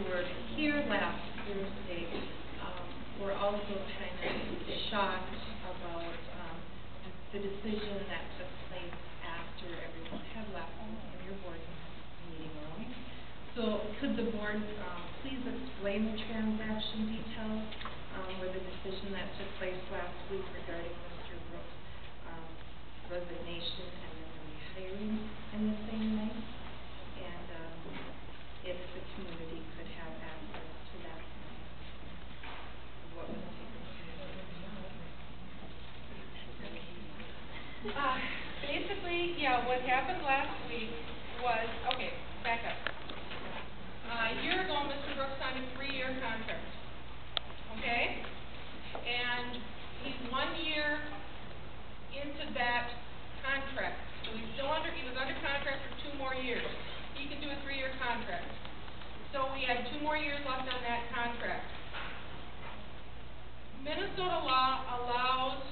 who were here last Thursday were also kind of shocked about the decision that took place after everyone had left in your board meeting room. So could the board please explain the transaction details or the decision that took place last week regarding Mr. Brooks' resignation and then the rehiring in the same night? And if the community could have access to that, what would it take? Basically, yeah, what happened last week was, okay, back up. A year ago, Mr. Brooks signed a 3-year contract, okay? And he's 1 year into that contract. So he was under contract for 2 more years. He can do a 3-year contract. So we had 2 more years left on that contract. Minnesota law allows,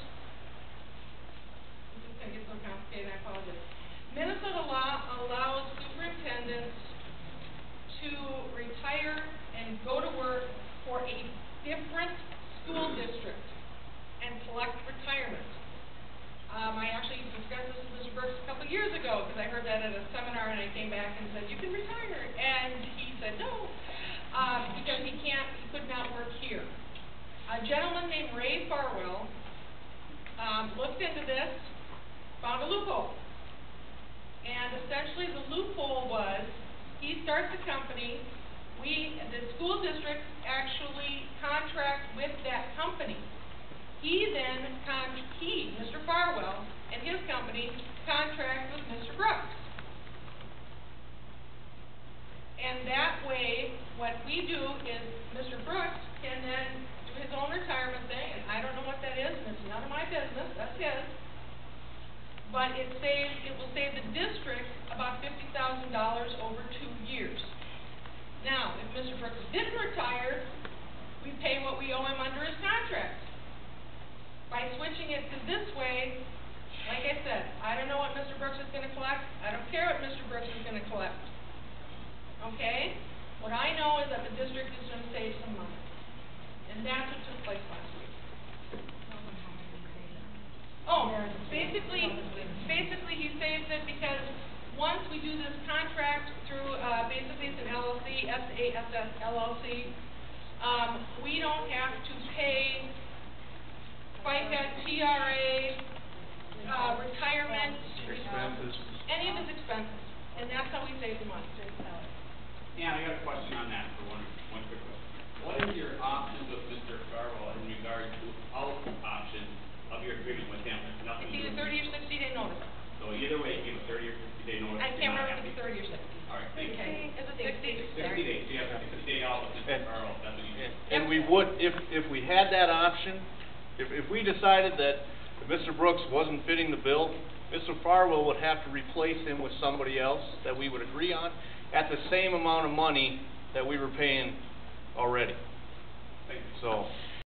this is going to get so complicated, I apologize. Minnesota law allows superintendents to retire and go to work for a different school district and collect retirement. I actually discussed this with Mr. Brooks a couple years ago because I heard that at a seminar and I came back and said, you can retire. And he said no, because he could not work here. A gentleman named Ray Farwell looked into this, found a loophole. And essentially the loophole was, he starts a company, the school district actually contract with that company. He then, Mr. Farwell, and his company contract with Mr. Brooks. And that way, what we do is Mr. Brooks can then do his own retirement thing, and I don't know what that is, and it's none of my business, that's his. But it will save the district about $50,000 over 2 years. Now, if Mr. Brooks didn't retire, we pay what we owe him under his contract. By switching it to this way, like I said, I don't know what Mr. Brooks is going to collect. I don't care what Mr. Brooks is going to collect. Okay? What I know is that the district is going to save some money. And that's what took place last week. Oh, basically he saves it because once we do this contract through, basically it's an LLC, SASS LLC, we don't have to pay FICA, TRA, retirement, expenses, any of his expenses, and that's how we save the money. Yeah, I got a question on that for one quick question. What is your options with Mr. Farwell in regard to out option of your agreement with him? It's either 30 or 60-day notice. So either way, give a 30 or 60-day notice. I can't remember if it's 30 or 60. All right, thank you. Okay, is it 60? 60 days. So you have a 60-day out with Mr. Farwell. That's what you do. and we would, if we had that option, if we decided that Mr. Brooks wasn't fitting the bill, Mr. Farwell would have to replace him with somebody else that we would agree on at the same amount of money that we were paying already. Thank you. So.